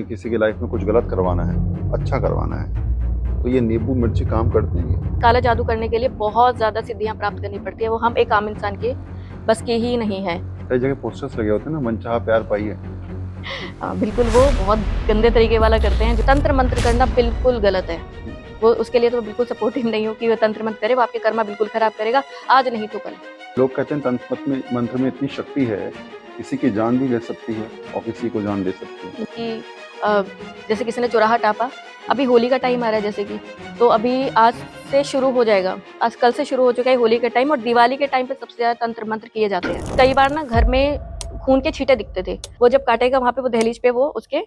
किसी की लाइफ में कुछ गलत करवाना है, अच्छा करवाना है, तो ये नींबू मिर्ची काम करते हैं। काला जादू करने के लिए बहुत ज़्यादा सिद्धियां प्राप्त करनी पड़ती है, वो हम एक आम इंसान के बस की ही नहीं है। कई जगह पोस्टर्स लगे होते हैं ना, मनचाहा प्यार पाइए। बिल्कुल वो बहुत गंदे तरीके वाला करते हैं। जो तंत्र मंत्र करना बिल्कुल गलत है, वो उसके लिए तो बिल्कुल सपोर्टिव नहीं हो कि वो तंत्र मंत्र करे, वो आपके कर्मा बिल्कुल खराब करेगा, आज नहीं तो कल। लोग कहते हैं तंत्र मंत्र में इतनी शक्ति है, किसी की जान भी ले सकती है और किसी को जान दे सकती है। क्योंकि जैसे किसी ने चौराहा टापा, अभी होली का टाइम आ रहा है जैसे कि, तो अभी आज से शुरू हो जाएगा, आज कल से शुरू हो चुका है होली के टाइम, और दिवाली के टाइम पे सबसे ज्यादा तंत्र मंत्र किए जाते हैं। कई बार ना घर में खून के छींटे दिखते थे, वो जब काटेगा वहां पे वो दहलीज पे वो उसके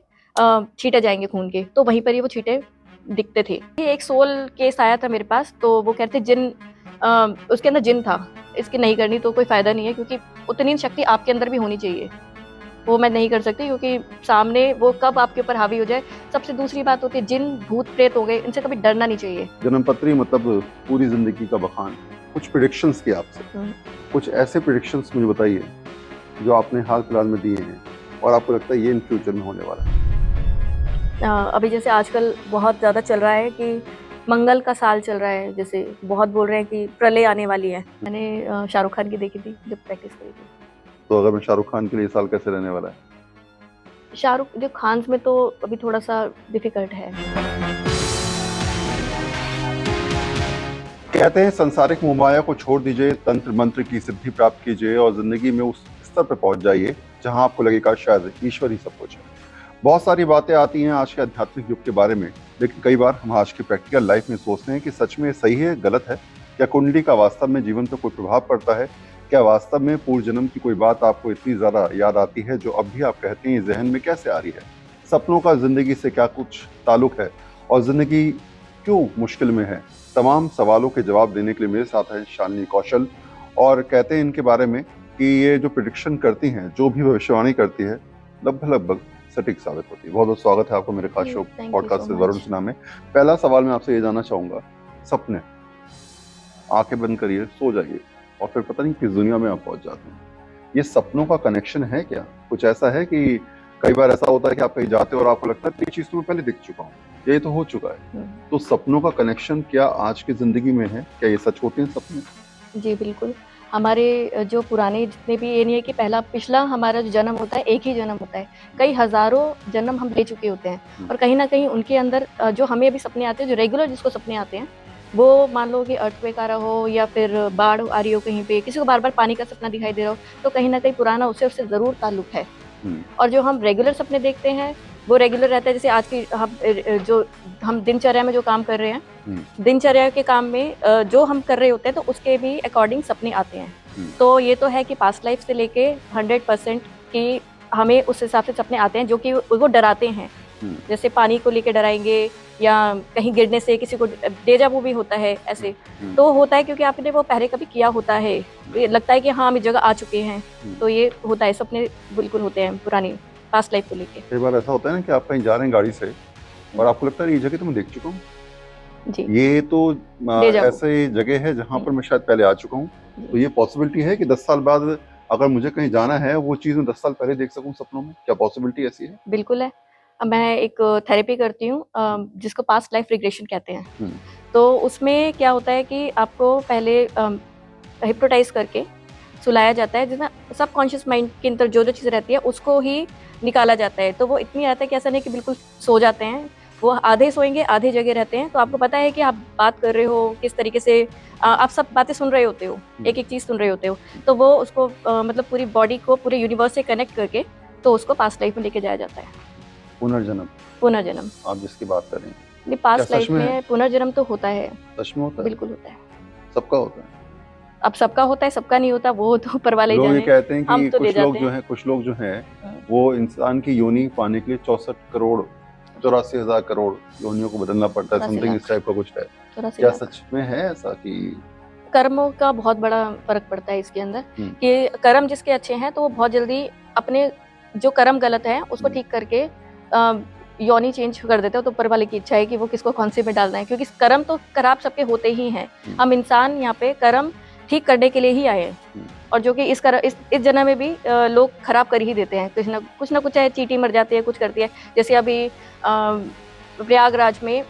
छींटे जाएंगे खून के, तो वहीं पर ही वो छींटे दिखते थे। ये एक सोल केस आया था मेरे पास, तो वो कहते जिन उसके अंदर जिन था, इसकी नहीं करनी तो कोई फायदा नहीं है, क्योंकि उतनी शक्ति आपके अंदर भी होनी चाहिए। वो मैं नहीं कर सकती, क्योंकि सामने वो कब आपके ऊपर हावी हो जाए। सबसे दूसरी बात होती है, जिन भूत प्रेत हो गए, इनसे कभी डरना नहीं चाहिए। जन्मपत्री मतलब पूरी जिंदगी का बखान। कुछ प्रिडिक्शंस किए आपसे, कुछ ऐसे प्रिडिक्शंस मुझे बताइए जो आपने हाल फिलहाल में दिए हैं और आपको लगता है ये इन फ्यूचर में होने वाला है। अभी जैसे आजकल बहुत ज़्यादा चल रहा है कि मंगल का साल चल रहा है, जैसे बहुत बोल रहे हैं कि प्रलय आने वाली है। मैंने शाहरुख खान की देखी थी जब प्रैक्टिस करी थी। तो अगर मैं शाहरुख खान के लिए साल कैसे रहने वाला है? शाहरुख जो खान में तो अभी थोड़ा सा डिफिकल्ट है। कहते हैं संसारिक मोहमाया को छोड़ दीजिए, तंत्र मंत्र की सिद्धि प्राप्त कीजिए और जिंदगी में उस स्तर पर पहुंच जाइए जहां आपको लगेगा शायद ईश्वर ही सब कुछ है। बहुत सारी बातें आती हैं आज के आध्यात्मिक युग के बारे में, लेकिन कई बार हम आज की प्रैक्टिकल लाइफ में सोचते हैं कि सच में सही है, गलत है। क्या कुंडली का वास्तव में जीवन पर कोई प्रभाव पड़ता है? क्या वास्तव में पूर्व जन्म की कोई बात आपको इतनी ज्यादा याद आती है जो अब भी आप कहते हैं जहन में कैसे आ रही है? सपनों का जिंदगी से क्या कुछ ताल्लुक है और जिंदगी क्यों मुश्किल में है? तमाम सवालों के जवाब देने के लिए मेरे साथ है शालिनी कौशल, और कहते हैं इनके बारे में कि ये जो प्रिडिक्शन करती हैं, जो भी भविष्यवाणी करती है, लगभग सटीक साबित होती है। बहुत बहुत स्वागत है आपको मेरे खास शो पॉडकास्ट से वरुण सिन्हा में। पहला सवाल मैं आपसे ये जानना चाहूंगा, सपने, आंखें बंद करिए, सो जाइए और फिर पता नहीं किस दुनिया में आप पहुंच जाते हैं। ये सपनों का कनेक्शन है क्या? कुछ ऐसा है कि कई बार ऐसा होता है कि आप कहीं जाते हो और आपको लगता है ये चीज तो मैं पहले दिख चुका हूँ, ये तो हो चुका है। तो सपनों का कनेक्शन क्या आज की जिंदगी में है? क्या ये सच होते हैं सपने? जी बिल्कुल। हमारे जो पुराने जितने भी, ये नहीं है कि पिछला हमारा जो जन्म होता है एक ही जन्म होता है, कई हजारों जन्म हम ले चुके होते हैं। और कहीं ना कहीं उनके अंदर जो हमें अभी सपने आते हैं, जो रेगुलर जिसको सपने आते हैं, वो मान लो कि अर्थक्वेक आ रहा हो या फिर बाढ़ आ रही हो, कहीं पे किसी को बार बार पानी का सपना दिखाई दे रहा हो, तो कहीं ना कहीं पुराना उससे जरूर ताल्लुक है। और जो हम रेगुलर सपने देखते हैं वो रेगुलर रहता है। जैसे आज की जो हम दिनचर्या में जो काम कर रहे हैं, दिनचर्या के काम में जो हम कर रहे होते हैं, तो उसके भी अकॉर्डिंग सपने आते हैं। तो ये तो है कि पास्ट लाइफ से लेके 100% कि हमें उस हिसाब से सपने आते हैं जो कि वो डराते हैं। जैसे पानी को लेके डराएंगे, या कहीं गिरने से किसी को डेजा वू भी होता है ऐसे। तो होता है क्योंकि आपने वो पहले कभी किया होता है, ये लगता है कि हाँ हम इस जगह आ चुके हैं, तो ये होता है। सपने बिल्कुल होते हैं पुरानी पास्ट लाइफ को लेके। कई बार ऐसा होता है ना कि आप कहीं जा रहे हैं गाड़ी से और आपको लगता है ये जगह तो मैं देख चुका हूँ, जी, ये तो ऐसे जगह है जहाँ पर मैं शायद पहले आ चुका हूँ। तो ये पॉसिबिलिटी है कि 10 साल बाद अगर मुझे कहीं जाना है, वो चीज मैं 10 साल पहले देख सकूं सपनों में? क्या पॉसिबिलिटी ऐसी है? बिल्कुल है। मैं एक थेरेपी करती हूँ जिसको पास्ट लाइफ रिग्रेशन कहते हैं। तो उसमें क्या होता है कि आपको पहले हिप्नोटाइज करके सुलाया जाता है, जिसमें सबकॉन्शियस माइंड के अंदर जो जो चीज़ रहती है उसको ही निकाला जाता है। तो वो इतनी आता है कि ऐसा नहीं कि बिल्कुल सो जाते हैं, वो आधे सोएंगे आधे जगह रहते हैं। तो आपको पता है कि आप बात कर रहे हो किस तरीके से, आप सब बातें सुन रहे होते हो, एक एक चीज़ सुन रहे होते हो। तो वो उसको मतलब पूरी बॉडी को पूरे यूनिवर्स से कनेक्ट करके तो उसको पास्ट लाइफ में लेके जाया जाता है। पुनर्जन्म? पुनर्जन्म, आप जिसकी बात कर रहे हैं, नहीं पास्ट क्या सच लाइफ में है? में पुनर्जन्म तो होता है, सच में होता है? बिल्कुल होता है। सबका होता है? अब सबका होता है, सबका नहीं होता, वो तो ऊपर वाले ही लोग ये जाने, कहते हैं हम कि तो ले जाते हैं। कुछ लोग जो हैं वो इंसान की योनि पाने के लिए 64 करोड़ 84,000 करोड़ योनियों को बदलना पड़ता है, 84 समथिंग इस लाख टाइप का कुछ है। 84 क्या लाख सच में है ऐसा कि कर्मों का बहुत बड़ा फर्क पड़ता है इसके अंदर, कि कर्म जिसके अच्छे हैं तो वो बहुत जल्दी अपने जो कर्म गलत है उसको ठीक करके योनि चेंज कर देते हो। तो ऊपर वाले की इच्छा है कि वो किसको कौन सी में डालना है, क्योंकि कर्म तो खराब सबके होते ही हैं। हम इंसान यहाँ पे कर्म ठीक करने के लिए ही आए हैं। और जो कि इस जन्म में भी लोग खराब कर ही देते हैं, कुछ ना कुछ, चाहे चींटी मर जाती है, कुछ करती है। जैसे अभी प्रयागराज में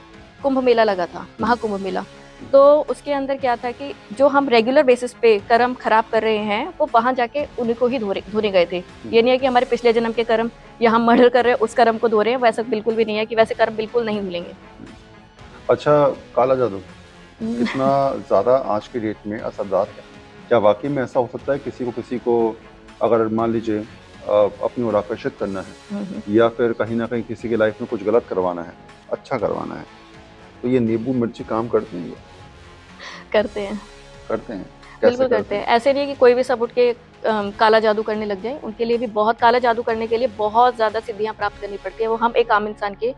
कुंभ मेला लगा था, महाकुंभ मेला, तो उसके अंदर क्या था कि जो हम रेगुलर बेसिस पे कर्म खराब कर रहे हैं वो वहां जाके उन्हीं को ही धोने गए थे। ये नहीं है कि हमारे पिछले जन्म के कर्म या हम मर्डर कर रहे हैं उस कर्म को धो रहे हैं, वैसा बिल्कुल भी नहीं है कि वैसे कर्म बिल्कुल नहीं धुलेंगे। अच्छा, काला जादू कितना ज्यादा आज की डेट में असरदार है? क्या वाकई में ऐसा हो सकता है किसी को अगर मान लीजिए अपनी ओर आकर्षित करना है या फिर कहीं ना कहीं किसी की लाइफ में कुछ गलत करवाना है, अच्छा करवाना है, तो ये नींबू मिर्ची काम करते हैं? करते हैं, करते हैं? बिल्कुल करते हैं। ऐसे नहीं है कि कोई भी सब उठ के काला जादू करने लग जाए। उनके लिए भी बहुत, काला जादू करने के लिए बहुत ज्यादा सिद्धियां प्राप्त करनी पड़ती है। वो हम एक आम इंसान के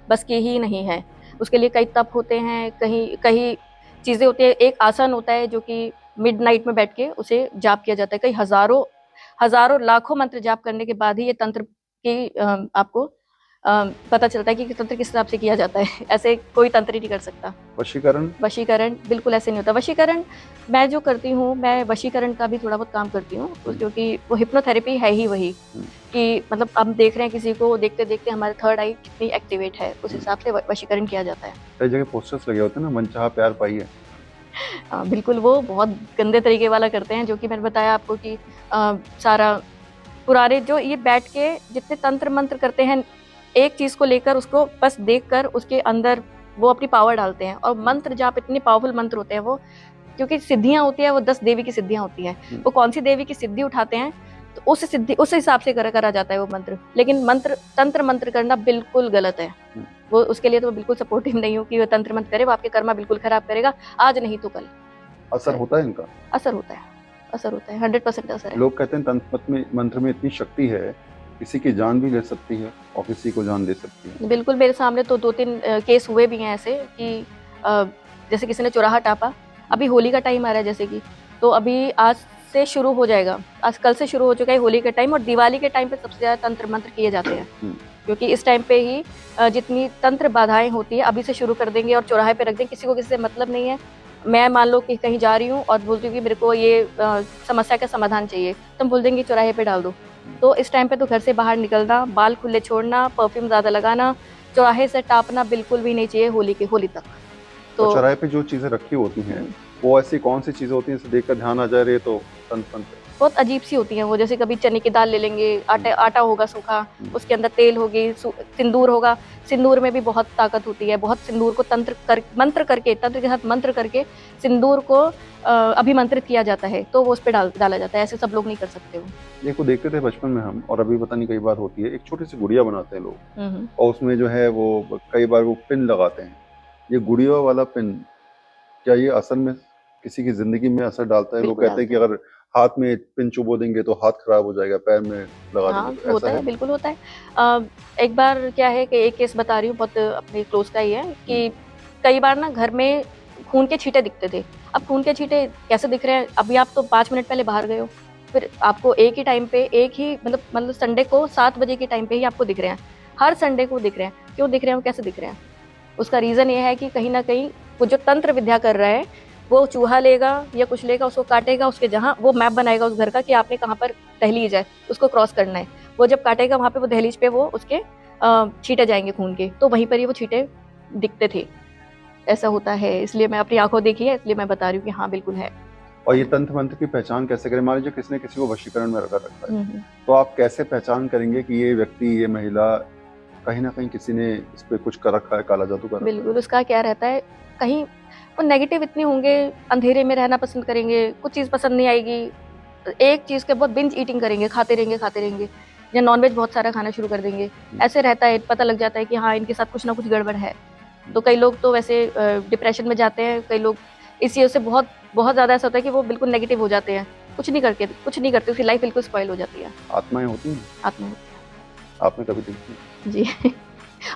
बस की ही नहीं है। उसके लिए कई तप होते हैं, कहीं कहीं चीजें होती है। एक आसन होता है जो कि मिडनाइट में बैठ के उसे जाप किया जाता है। कई हजारों हजारों लाखों मंत्र जाप करने के बाद ही ये तंत्र की आपको पता चलता है कि तंत्र किस हिसाब से किया जाता है। ऐसे कोई तंत्र ही नहीं कर सकता। वशीकरण? वशीकरण बिल्कुल ऐसे नहीं होता। वशीकरण मैं जो करती हूँ, मैं वशीकरण का भी थोड़ा बहुत काम करती हूँ, क्योंकि वो हिप्नोथेरेपी है ही वही कि मतलब हम देख रहे हैं किसी को, देखते देखते हमारे थर्ड आई कितनी एक्टिवेट है, उस हिसाब से वशीकरण किया जाता है। कई जगह पोस्टर्स लगे होते हैं ना, मनचाहा प्यार पाइए। बिल्कुल, वो बहुत गंदे तरीके वाला करते हैं, जो कि मैंने बताया आपको कि सारा पुराने जो ये बैठ के जितने तंत्र मंत्र करते हैं, एक चीज को लेकर उसको बस देखकर उसके अंदर वो अपनी पावर डालते हैं। और मंत्र जाप इतने पावरफुल मंत्र होते हैं वो, क्योंकि सिद्धियां होती है वो 10 देवी की सिद्धियां होती हैं। वो कौन सी देवी की सिद्धि उठाते हैं तो उस हिसाब से करा जाता है वो मंत्र। लेकिन तंत्र मंत्र करना बिल्कुल गलत है। वो उसके लिए तो बिल्कुल सपोर्टिव नहीं हूँ कि वो तंत्र मंत्र करे, वो आपके कर्मा बिल्कुल खराब करेगा, आज नहीं तो कल। असर होता है इनका? असर होता है, असर होता है, 100% असर है। लोग कहते हैं तंत्र मंत्र में इतनी शक्ति है, किसी की जान भी ले सकती है और किसी को जान दे सकती है। बिल्कुल, मेरे सामने तो 2-3 केस हुए भी हैं ऐसे कि जैसे किसी ने चौराहा टापा। अभी होली का टाइम आ रहा है जैसे कि, तो अभी आज से शुरू हो जाएगा, आज कल से शुरू हो चुका है होली का टाइम। और दिवाली के टाइम पे सबसे ज्यादा तंत्र मंत्र किए जाते हैं, क्योंकि इस टाइम पे ही जितनी तंत्र बाधाएं होती है अभी से शुरू कर देंगे और चौराहे पे रख देंगे। किसी को किसी से मतलब नहीं है। मैं मान लो कि कहीं जा रही हूँ और बोलती हूँ कि मेरे को ये समस्या का समाधान चाहिए, तो हम बोल देंगे चौराहे पे डाल दो। तो इस टाइम पे तो घर से बाहर निकलना, बाल खुले छोड़ना, परफ्यूम ज्यादा लगाना, चौराहे से टापना बिल्कुल भी नहीं चाहिए होली तक। तो चौराहे पे जो चीजें रखी होती हैं वो ऐसी कौन सी चीजें होती हैं जिसे देखकर ध्यान आ जा रही है तो तंत्र? बहुत अजीब सी होती हैं वो। जैसे कभी चने की दाल ले लेंगे, आटा होगा सूखा, उसके अंदर तेल होगी, सिंदूर होगा। सिंदूर में भी बहुत ताकत होती है। बहुत सिंदूर को मंत्र करके, तंत्र के साथ मंत्र करके सिंदूर को अभिमंत्रित किया जाता है, तो वो उस पर डाला जाता है। ऐसे सब लोग नहीं कर सकते वो। देखो, देखते थे बचपन में हम, और अभी पता नहीं कई बार होती है, एक छोटी सी गुड़िया बनाते हैं लोग और उसमें जो है वो कई बार वो पिन लगाते हैं। ये गुड़िया वाला पिन, क्या ये असल में किसी की जिंदगी में असर डालता है? लोग कहते हैं कि अगर हाथ में पिन चुबो देंगे तो हाथ खराब हो जाएगा, पैर में लगा देंगे तो होता ऐसा है, बिल्कुल होता है। एक बार क्या है कि एक केस बता रही हूँ, बहुत अपने क्लोज का ही है, कि कई बार ना घर में खून के छींटे दिखते थे। अब खून के छींटे कैसे दिख रहे हैं? अभी आप तो 5 मिनट पहले बाहर गए हो, फिर आपको एक ही टाइम पे, एक ही मतलब संडे को 7 बजे के टाइम पे ही आपको दिख रहे हैं। हर संडे को दिख रहे हैं। क्यों दिख रहे हैं, वो कैसे दिख रहे हैं? उसका रीजन ये है कि कहीं ना कहीं वो जो तंत्र विद्या कर रहा है, वो चूहा लेगा या कुछ लेगा, उसको काटेगा, उसके जहाँ वो मैप बनाएगा उस घर का कि आपने कहाँ पर दहलीज है, उसको क्रॉस करना है। वो जब काटेगा वहां पे, वो दहलीज पे वो उसके छींटे जाएंगे खून के, तो वहीं पर ही वो छींटे दिखते थे। ऐसा होता है, इसलिए मैं अपनी आंखों देखी है, इसलिए मैं बता रही हूँ कि हाँ बिल्कुल है। और ये तंत्र मंत्र की पहचान कैसे करें? मान लीजिए किसी ने किसी को वशीकरण में रखा है, तो आप कैसे पहचान करेंगे कि ये व्यक्ति, ये महिला, कहीं ना कहीं किसी ने इस पे कुछ कर रखा है, काला जादू कर रखा है? बिल्कुल, उसका क्या रहता है, कहीं वो नेगेटिव इतने होंगे, अंधेरे में रहना पसंद करेंगे, कुछ चीज़ पसंद नहीं आएगी, एक चीज़ के बहुत बिंज ईटिंग करेंगे, खाते रहेंगे, या नॉनवेज बहुत सारा खाना शुरू कर देंगे। ऐसे रहता है, पता लग जाता है कि हाँ इनके साथ कुछ ना कुछ गड़बड़ है। तो कई लोग तो वैसे डिप्रेशन में जाते हैं, कई लोग इस चीज़ से बहुत बहुत ज़्यादा ऐसा होता है कि वो बिल्कुल नेगेटिव हो जाते हैं, कुछ नहीं करते, उसकी लाइफ बिल्कुल स्पॉइल हो जाती है। आत्माएं होती हैं? आत्मा आपने कभी देखी? जी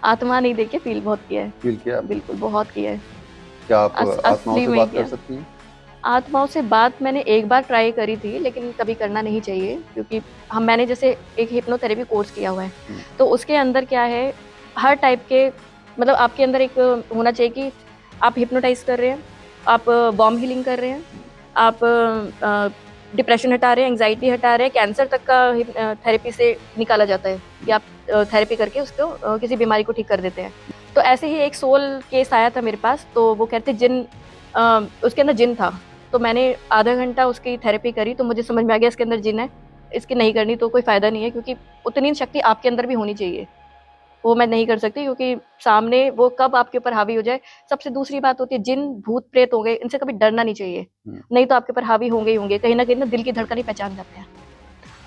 आत्मा नहीं देखी, फील बहुत किया है। फील किया? बिल्कुल, बहुत किया है। क्या आप आत्माओं से बात कर सकती हैं? आत्माओं से बात मैंने एक बार ट्राई करी थी, लेकिन कभी करना नहीं चाहिए, क्योंकि मैंने जैसे एक हिप्नोथेरेपी कोर्स किया हुआ है, तो उसके अंदर क्या है, हर टाइप के मतलब आपके अंदर एक होना चाहिए कि आप हिप्नोटाइज कर रहे हैं, आप बॉम्ब हीलिंग कर रहे हैं, आप डिप्रेशन हटा रहे हैं, एंग्जाइटी हटा रहे हैं, कैंसर तक का थेरेपी से निकाला जाता है कि आप थेरेपी करके उसको किसी बीमारी को ठीक कर देते हैं। तो ऐसे ही एक सोल केस आया था मेरे पास, तो वो कहते जिन उसके अंदर जिन था, तो मैंने आधा घंटा उसकी थेरेपी करी, तो मुझे समझ में आ गया इसके अंदर जिन है, इसकी नहीं करनी तो कोई फ़ायदा नहीं है, क्योंकि उतनी शक्ति आपके अंदर भी होनी चाहिए। वो मैं नहीं कर सकती, क्योंकि सामने वो कब आपके ऊपर हावी हो जाए। सबसे दूसरी बात होती है, जिन भूत प्रेत हो गए, इनसे कभी डरना नहीं चाहिए, नहीं तो आपके ऊपर हावी होंगे ही होंगे। कहीं ना दिल की धड़कन ही पहचान जाते हैं।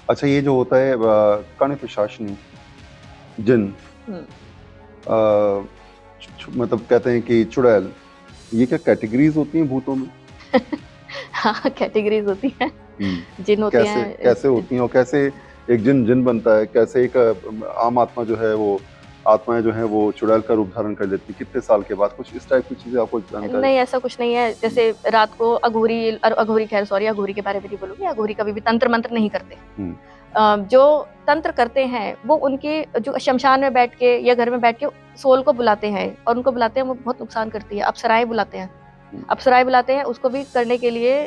अच्छा, ये जो होता है कण पिशाचनी जिन, मतलब कहते हैं कि चुड़ैल, ये क्या कैटेगरीज होती हैं भूतों में? हाँ, कैटेगरीज होती हैं, जिन होते कैसे हैं। कैसे होती हैं और कैसे एक जिन जिन बनता है? कैसे एक आम आत्मा जो है वो आत्माएं जो है वो चुड़ैल का रूप धारण कर लेती, कितने साल के बाद? कुछ इस टाइप की चीजें आपको जानकारी? नहीं, ऐसा कुछ नहीं है। जैसे रात को अघोरी, खैर सॉरी, अघोरी के बारे में नहीं बोलूंगी। अघोरी कभी भी तंत्र मंत्र नहीं करते। जो तंत्र करते हैं वो उनके जो शमशान में बैठ के या घर में बैठ के सोल को बुलाते हैं, और उनको बुलाते हैं, वो बहुत नुकसान करती है। अप्सराएं बुलाते हैं, अप्सराएं बुलाते हैं। उसको भी करने के लिए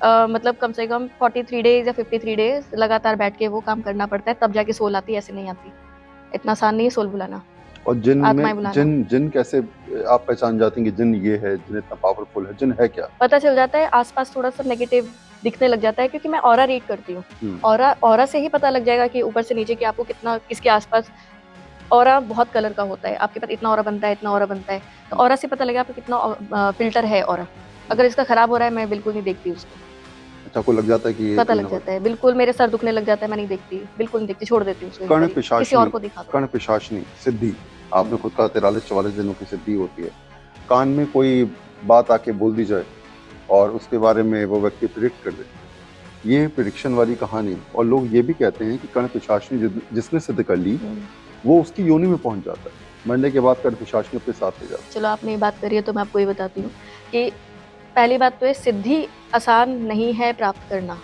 मतलब कम से कम 43 डेज या 53 डेज लगातार बैठ के वो काम करना पड़ता है, तब जाके सोल आती है। ऐसे नहीं आती, इतना आसान नहीं है सोल बुलाना। और जिन आत्माएं में बुलाना जिन कैसे आप पहचान जाती हैं कि जिन ये है, जिन इतना पावरफुल है? जिन है क्या? पता चल जाता है, आसपास थोड़ा सा नेगेटिव दिखने लग जाता है, क्योंकि मैं ऑरा रीड करती हूँ। ऑरा से ही पता लग जाएगा कि ऊपर से नीचे कि आपको कितना किसके आसपास। ऑरा बहुत कलर का होता है, आपके पास इतना ऑरा बनता है, इतना ऑरा बनता है। तो ऑरा से पता लगेगा आपको कितना फिल्टर है ऑरा। अगर इसका खराब हो रहा है, मैं बिल्कुल नहीं देखती उसको। अच्छा, को लग जाता है कि ये पता लग जाता है, बिल्कुल। मेरे सर दुखने लग जाता है, मैं नहीं देखती, बिल्कुल नहीं देखती, छोड़ देती हूँ उसको, किसी और को दिखा दो। कर्ण पिशाचनी सिद्धि, आपने खुद कहा 43-44 दिनों की सिद्धि होती है। कान में कोई बात आके बोल दी जाए और उसके बारे में वो व्यक्ति प्रिडिक्ट कर दे, ये प्रिडिक्शन वाली कहानी। और लोग ये भी कहते हैं कि कर्ण पिशाचनी जिसने सिद्ध कर ली, वो उसकी योनि में पहुंच जाता है, मरने के बाद कर्ण पिशाचनी अपने साथ ले जाता है। चलो, आपने ये बात करी है तो मैं आपको ये बताती हूँ कि पहली बात तो ये, सिद्धि आसान नहीं है प्राप्त करना।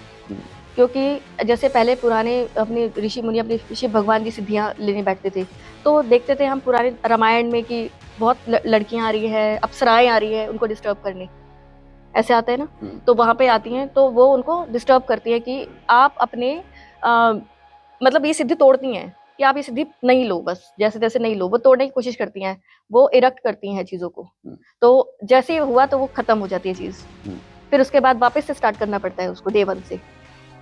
क्योंकि जैसे पहले पुराने अपने ऋषि मुनि, अपने शिव भगवान की सिद्धियां लेने बैठते थे, तो देखते थे हम पुराने रामायण में कि बहुत लड़कियां आ रही है, अप्सराएं आ रही है उनको डिस्टर्ब करने, ऐसे आता है ना। तो वहां पे आती हैं, तो वो उनको डिस्टर्ब करती है कि आप अपने मतलब ये सिद्धि तोड़ती हैं, कि आप ये सिद्धि नहीं लो, बस जैसे तैसे नहीं लो। वो तोड़ने की कोशिश करती हैं, वो इरक्ट करती हैं चीजों को। तो जैसे ही हुआ तो वो खत्म हो जाती है चीज, फिर उसके बाद वापस से स्टार्ट करना पड़ता है उसको डे 1 से।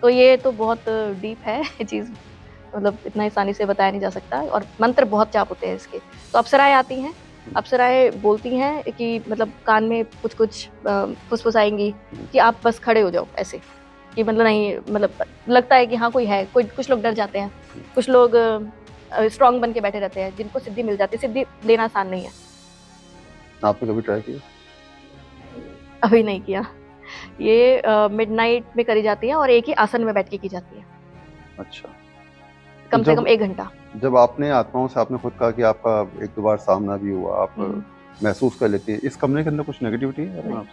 तो ये तो बहुत डीप है ये चीज, मतलब इतना आसानी से बताया नहीं जा सकता, और मंत्र बहुत चाप होते हैं इसके। तो अप्सराएं आती हैं, अप्सराएं बोलती हैं कि मतलब कान में कुछ कुछ फुसफुसाएंगी कि आप बस खड़े हो जाओ, ऐसे कि मतलब नहीं, मतलब लगता है कि हाँ कोई है। कुछ लोग डर जाते हैं, कुछ लोग स्ट्रांग बन के बैठे रहते हैं, जिनको सिद्धि मिल जाती है। सिद्धि लेना आसान नहीं है। आपने कभी ट्राई किया? अभी नहीं किया। ये मिडनाइट में करी जाती है और एक ही आसन में बैठ के की जाती है। अच्छा, कम से कम 1 घंटा। जब आपने आत्माओं से, आपने खुद कहा कि आपका 1-2 बार सामना भी हुआ, आप महसूस कर लेते हैं, इस कमरे के अंदर कुछ नेगेटिविटी है?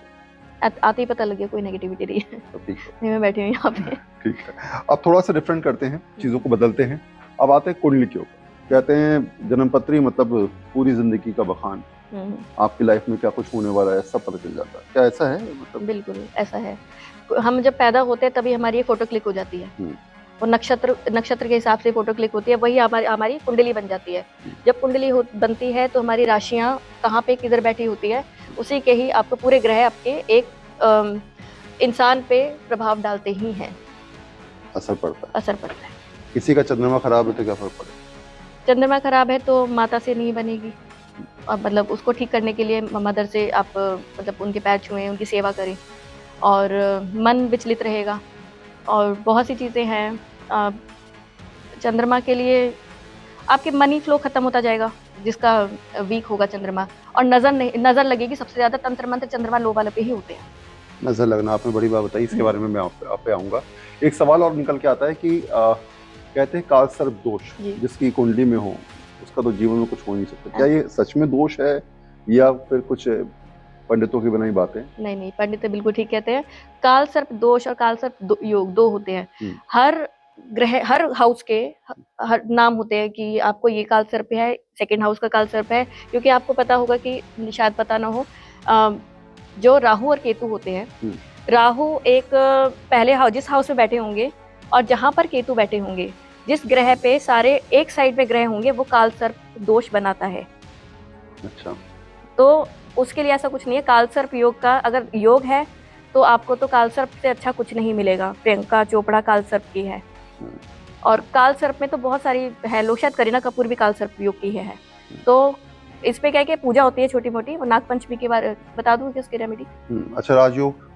आते ही पता लग गया कोई नेगेटिविटी नहीं है। तो ठीक है, नहीं, मैं बैठी हूँ यहाँ पे। ठीक है। अब थोड़ा सा डिफरेंट करते हैं, चीज़ों को बदलते हैं। अब आते हैं कुंडली के ऊपर। कहते हैं जन्मपत्री मतलब पूरी जिंदगी का बखान, आपकी लाइफ में क्या कुछ होने वाला है सब पता चल जाता है। क्या ऐसा है? मतलब बिल्कुल ऐसा है। हम जब पैदा होते हैं तभी हमारी फोटो क्लिक हो जाती है, और नक्षत्र के हिसाब से फोटो क्लिक होती है, वही हमारी कुंडली बन जाती है। जब कुंडली बनती है तो हमारी राशियां कहाँ पे किधर बैठी होती है, उसी के ही आपको पूरे ग्रह आपके एक इंसान पे प्रभाव डालते ही हैं, असर पड़ता है। किसी का चंद्रमा खराब है तो क्या फर्क पड़ेगा? चंद्रमा खराब है तो माता से नहीं बनेगी, और मतलब उसको ठीक करने के लिए मदर से आप मतलब उनके पैर छुएं, उनकी सेवा करें, और मन विचलित रहेगा, और बहुत सी चीज़ें हैं। चंद्रमा के लिए आपके मनी फ्लो खत्म होता जाएगा, जिसका वीक होगा चंद्रमा, और नजर लगेगी। सबसे ज्यादा तंत्र मंत्र चंद्रमा लो वाले पे ही होते हैं। नजर लगना, आपने बड़ी बात बताई, इसके बारे में मैं आप पे आऊंगा। एक सवाल और निकल के आता है कि कहते हैं काल सर्प दोष जिसकी कुंडली में हो उसका तो जीवन में कुछ हो नहीं सकता। क्या ये सच में दोष है या फिर कुछ पंडितों की बनाई बातें? नहीं, पंडित तो बिल्कुल ठीक कहते हैं। काल सर्प दोष और काल सर्प योग 2 होते हैं। हर ग्रह, हर हाउस के हर नाम होते हैं कि आपको ये काल सर्प है, सेकंड हाउस का काल सर्प है। क्योंकि आपको पता होगा कि शायद पता ना हो, जो राहु और केतु होते हैं, राहु एक पहले जिस हाउस में बैठे होंगे और जहां पर केतु बैठे होंगे, जिस ग्रह पे सारे एक साइड पे ग्रह होंगे, वो काल सर्प दोष बनाता है। अच्छा। तो उसके लिए ऐसा कुछ नहीं है। काल सर्प योग का अगर योग है तो आपको तो काल सर्प से अच्छा कुछ नहीं मिलेगा। प्रियंका चोपड़ा काल सर्प की है, और काल सर्प में तो बहुत सारी है लोग, शायद करीना कपूर भी काल सर्प योग की है। तो इस पे क्या है कि पूजा होती है छोटी मोटी। वो नाग पंचमी के बारे बता दूं कि उसकी रेमेडी। अच्छा, राजयोग।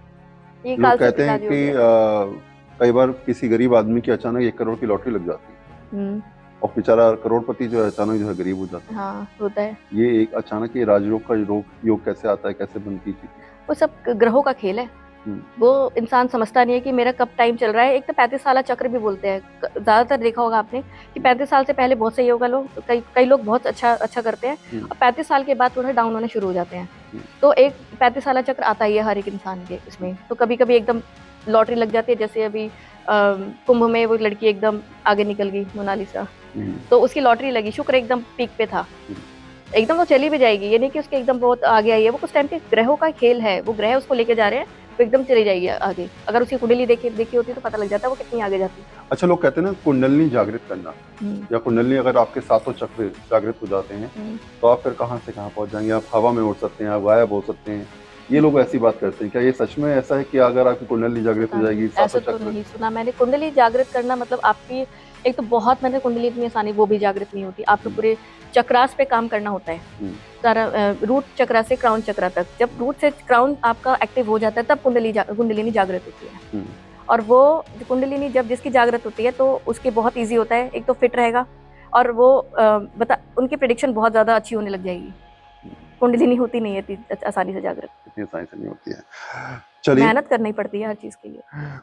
ये लोग काल सर्प कहते हैं राजयोग कि है। कई बार किसी गरीब आदमी की अचानक 1 करोड़ की लॉटरी लग जाती है हम्म, और बेचारा करोड़पति जो है अचानक जो है गरीब हो जाता है। हाँ होता है। ये एक अचानक ये राजयोग का योग कैसे आता है, कैसे बनती है चीजें? वो सब ग्रहों का खेल है। हम्म, वो इंसान समझता नहीं है कि मेरा कब टाइम चल रहा है। एक तो 35 साल चक्र भी बोलते हैं। ज्यादातर देखा होगा आपने कि 35 साल से पहले बहुत सही होगा लोग, कई कई लोग बहुत अच्छा अच्छा करते हैं, हम्म, और 35 साल के बाद थोड़ा डाउन होने शुरू हो जाते हैं। हम्म, तो एक 35 साल चक्र आता ही है हर एक इंसान के इसमें। तो कभी कभी एकदम लॉटरी लग जाती है, जैसे अभी कुंभ में वो लड़की एकदम आगे निकल गई, मोनालिसा। हम्म, तो उसकी लॉटरी लगी, शुक्र एकदम पीक पे था। हम्म। एकदम वो चली भी जाएगी, ये नहीं कि उसके एकदम बहुत आगे आई है। वो कुछ टाइम के ग्रहों का खेल है, वो ग्रह उसको लेके जा रहे हैं, वो एकदम चली जाएगी आगे। अगर उसकी कुंडली देखी होती तो पता लग जाता है वो कितनी आगे जाती अच्छा, लोग कहते हैं ना कुंडलनी जागृत करना, है। या कुंडलनी अगर आपके सातों चक्र जागृत हो जाते हैं तो आप फिर कहाँ से कहाँ पहुंच जाएंगे। आप हवा में उड़ सकते हैं, आप गायब हो सकते हैं। ये लोग ऐसी बात करते हैं, क्या ये सच में ऐसा है कि अगर आपकी कुंडली जागृत हो पता नहीं, जाएगी, ऐसा सातों तो चक्र? नहीं सुना मैंने। कुंडली जागृत करना मतलब आपकी, एक तो बहुत, मैंने कुंडली इतनी आसानी वो भी जागृत नहीं होती। आपको पूरे चक्रास पे काम करना होता है, हम्म, सारा रूट चक्रा से क्राउन चक्रा तक। जब रूट से क्राउन आपका एक्टिव हो जाता है तब कुंडलिनी जागृत होती है। हम्म, और वो जो कुंडलिनी जब जिसकी जागृत होती है तो उसके बहुत इजी होता है। एक तो फिट रहेगा, और वो उनकी प्रिडिक्शन बहुत ज्यादा अच्छी होने लग जाएगी। कुंडलिनी होती नहीं है इतनी आसानी से जागृत। इतनी आसानी से नहीं होती है। चलिए, मेहनत करनी पड़ती है हर चीज के लिए।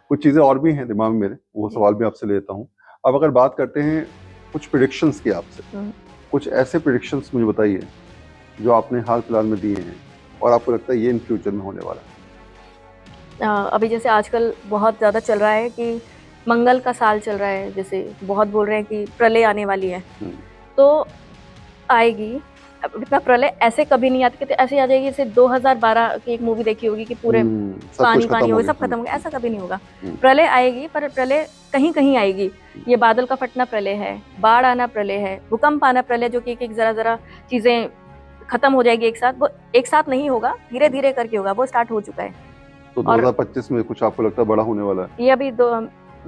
कुछ चीजें और भी हैं दिमाग में मेरे, वो जी। सवाल भी आपसे लेता हूँ। अब अगर बात करते हैं कुछ प्रिडिक्शंस की आपसे, हम्म। कुछ ऐसे प्रिडिक्शंस मुझे बताइए जो आपने हाल फिलहाल में दिए हैं और आपको लगता है ये इन फ्यूचर में होने वाला है। अभी जैसे आजकल बहुत ज़्यादा चल रहा है कि मंगल का साल चल रहा है, जैसे बहुत बोल रहे हैं कि प्रलय आने वाली है। हम्म, तो आएगी। अब इतना प्रलय ऐसे कभी नहीं आती कि ऐसे आ जाएगी। जैसे 2012 की एक मूवी देखी होगी कि पूरे सब कुछ पानी खत्म पानी हो हो गया, गया। सब खत्म हो गया, ऐसा कभी नहीं होगा। हम्म, प्रलय आएगी, पर प्रलय कहीं कहीं आएगी। ये बादल का फटना प्रलय है, बाढ़ आना प्रलय है, भूकंप आना प्रलय, जो कि एक जरा जरा चीजें खत्म हो जाएगी एक साथ। वो एक साथ नहीं होगा, धीरे धीरे करके होगा। वो स्टार्ट हो चुका है। तो और 2025 में कुछ आपको लगता है बड़ा होने वाला है? ये अभी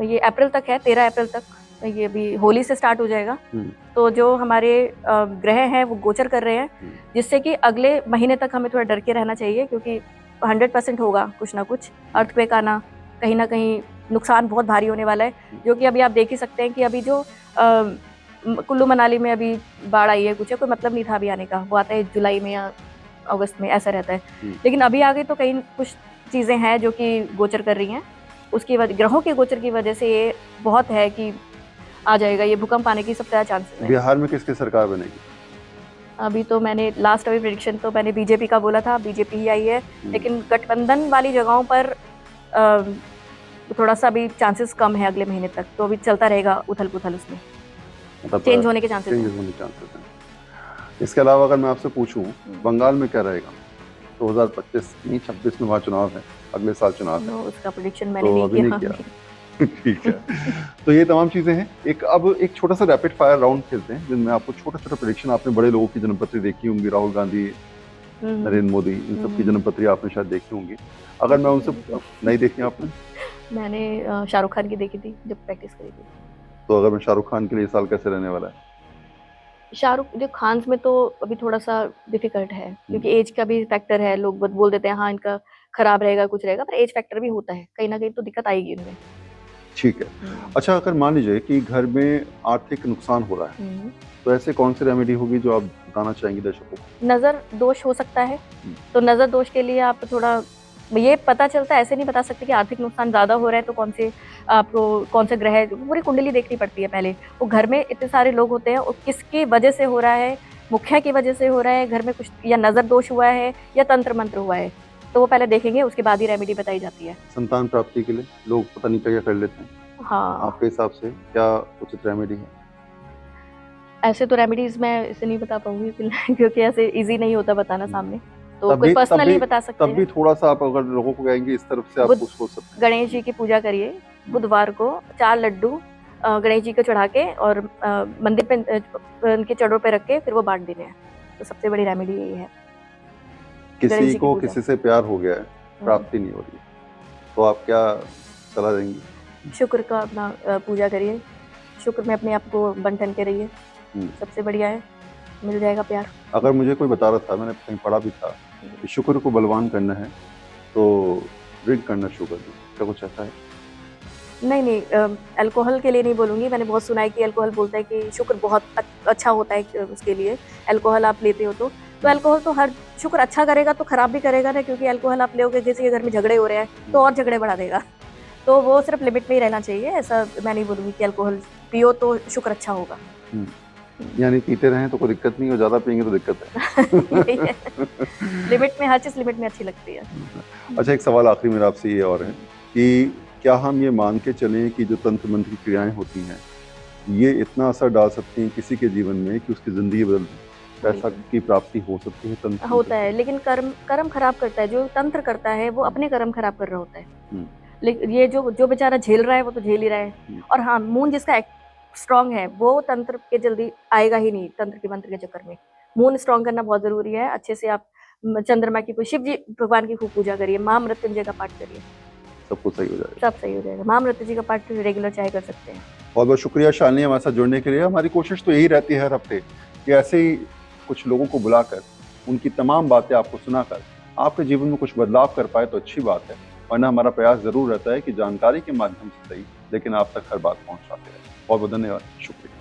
ये अप्रैल तक है, 13 अप्रैल तक। ये अभी होली से स्टार्ट हो जाएगा। हम्म, तो जो हमारे ग्रह हैं वो गोचर कर रहे हैं, हम्म, जिससे कि अगले महीने तक हमें थोड़ा डर के रहना चाहिए, क्योंकि 100% होगा कुछ ना कुछ अर्थक्वेक आना, कहीं ना कहीं नुकसान बहुत भारी होने वाला है। जो कि अभी आप देख ही सकते हैं कि अभी जो कुल्लू मनाली में अभी बाढ़ आई है, कुछ है, कोई मतलब नहीं था अभी आने का। वो आता है जुलाई में या अगस्त में, ऐसा रहता है। लेकिन अभी आगे तो कहीं कुछ चीज़ें हैं जो कि गोचर कर रही हैं। उसकी वजह, ग्रहों के गोचर की वजह से ये बहुत है कि आ जाएगा। ये भूकंप आने की सबसे ज़्यादा चांसेस है। बिहार में किसकी सरकार बनेगी? अभी तो मैंने लास्ट अभी प्रेडिक्शन तो मैंने बीजेपी का बोला था, बीजेपी ही आई है। लेकिन गठबंधन वाली जगहों पर अ, थोड़ा सा अभी चांसेस कम है अगले महीने तक। तो अभी चलता रहेगा उथल पुथल, उसमें मतलब चेंज होने के चांसेस चेंजेस हैं। होने के चांसेस हैं। इसके अलावा अगर मैं आपसे पूछूं, बंगाल में क्या रहेगा? 2025 नहीं, 26 में वहाँ चुनाव है, अगले साल चुनाव है। नो, उसका प्रेडिक्शन मैंने तो नहीं अभी नहीं किया किया। अभी। ठीक है। तो ये तमाम चीजें हैं। अब एक छोटा सा रैपिड फायर राउंड खेलते हैं जिनमें आपको छोटा छोटा प्रेडिक्शन, आपने बड़े लोगों की जन्मपत्री देखी होंगी, राहुल गांधी, नरेंद्र मोदी, इन सब की जन्मपत्री आपने शायद देखी होंगी। अगर मैं उनसे नहीं देखी आपने? मैंने शाहरुख खान की देखी थी जब प्रैक्टिस करी थी। तो अगर मैं शाहरुख खान के लिए साल कैसे रहने वाला है? शाहरुख जो खान में तो अभी थोड़ा सा डिफिकल्ट है, क्योंकि एज का भी फैक्टर है। लोग बोल देते हैं हाँ इनका खराब रहेगा, कुछ रहेगा, पर एज फैक्टर भी होता है। कहीं ना कहीं तो दिक्कत आएगी उनमें। ठीक है। अच्छा, अगर मान लीजिए कि घर में आर्थिक नुकसान हो रहा है, तो ऐसे कौन सी रेमेडी होगी जो आप बताना चाहेंगी दर्शकों को? नज़र दोष हो सकता है। तो नज़र दोष के लिए आप थोड़ा, ये पता चलता है, ऐसे नहीं बता सकते कि आर्थिक नुकसान ज़्यादा हो रहा है तो कौन से आपको कौन से ग्रह, पूरी कुंडली देखनी पड़ती है पहले। वो घर में इतने सारे लोग होते हैं, और किसकी वजह से हो रहा है, मुखिया की वजह से हो रहा है घर में कुछ, या नज़र दोष हुआ है, या तंत्र मंत्र हुआ है, तो वो पहले देखेंगे, उसके बाद ही रेमेडी बताई जाती है। संतान प्राप्ति के लिए लोग पता नहीं क्या क्या कर लेते हैं, हाँ, आपके हिसाब से क्या उचित रेमेडी है? ऐसे तो रेमेडीज मैं इसे नहीं बता पाऊंगी फिलहाल, क्योंकि ऐसे इजी नहीं होता बताना सामने। तो तब कोई भी पर्सनल नहीं बता सकते तब भी हैं। थोड़ा सा आप अगर लोगों को कहेंगे इस तरफ से आप बुध- उसको सब गणेश जी की पूजा करिए बुधवार को, 4 लड्डू गणेश जी को चढ़ा के और मंदिर पे उनके चढ़ों पे रख के फिर वो बांट देने हैं। तो सबसे बड़ी रेमेडी यही है, गणेश किसी जी की को पूजा। किसी से प्यार हो गया है, प्राप्ति नहीं हो रही है, तो आप क्या सलाह देंगी? शुक्र का अपना पूजा करिए, शुक्र में अपने आप को बंधन के रहिए, सबसे बढ़िया है, मिल जाएगा प्यार। अगर मुझे कोई बता रहा था, मैंने कहीं पढ़ा भी था कि शुक्र को बलवान करना है तो ड्रिंक करना शुगर को, क्या कुछ ऐसा है? नहीं, अल्कोहल के लिए नहीं बोलूँगी। मैंने बहुत सुना है कि अल्कोहल बोलता है कि शुक्र बहुत अच्छा होता है उसके लिए, अल्कोहल आप लेते हो तो अल्कोहल तो हर शुक्र अच्छा करेगा तो खराब भी करेगा ना, क्योंकि अल्कोहल आप लोगे, किसी के घर में झगड़े हो रहे हैं तो और झगड़े बढ़ा देगा। तो वो सिर्फ लिमिट में ही रहना चाहिए, ऐसा मैं नहीं बोलूँगी कि अल्कोहल पियो तो शुक्र अच्छा होगा। यानी पीते रहें तो कोई दिक्कत नहीं, और ज़्यादा पिएंगे तो दिक्कत है। यही है, लिमिट में, हर चीज़ लिमिट में अच्छी लगती है। अच्छा, एक सवाल आखिरी मेरा आपसे ये और है कि क्या हम ये मान के चलें कि जो तंत्र मंत्र की क्रियाएं होती हैं ये इतना असर डाल सकती हैं किसी के जीवन में कि उसकी ज़िंदगी बदल दे? पैसा की प्राप्ति हो सकती है तंत्र होता है, लेकिन कर्म खराब करता है जो तंत्र करता है, वो अपने कर्म खराब कर रहा होता है। लेकिन ये जो बेचारा झेल रहा है वो तो झेल ही रहा है। और हाँ, मून जिसका स्ट्रांग है वो तंत्र के जल्दी आएगा ही नहीं, तंत्र के मंत्र के चक्कर में। मून स्ट्रांग करना बहुत जरूरी है। अच्छे से आप चंद्रमा की, कोई शिव जी भगवान की खूब पूजा करिए, महामृत्युंजय का पाठ करिए, सब कुछ सही हो जाएगा। सब सही हो जाएगा। महामृत्यु जी का पाठ रेगुलर चाहे कर सकते हैं। बहुत बहुत शुक्रिया शालिनी हमारे साथ जुड़ने के लिए। हमारी कोशिश तो यही रहती है हर हफ्ते कि ऐसे ही कुछ लोगों को बुलाकर उनकी तमाम बातें आपको सुनाकर आपके जीवन में कुछ बदलाव कर पाए तो अच्छी बात है, वरना हमारा प्रयास जरूर रहता है कि जानकारी के माध्यम से सही लेकिन आप तक हर बात पहुंचाते रहे। बहुत बहुत धन्यवाद, शुक्रिया।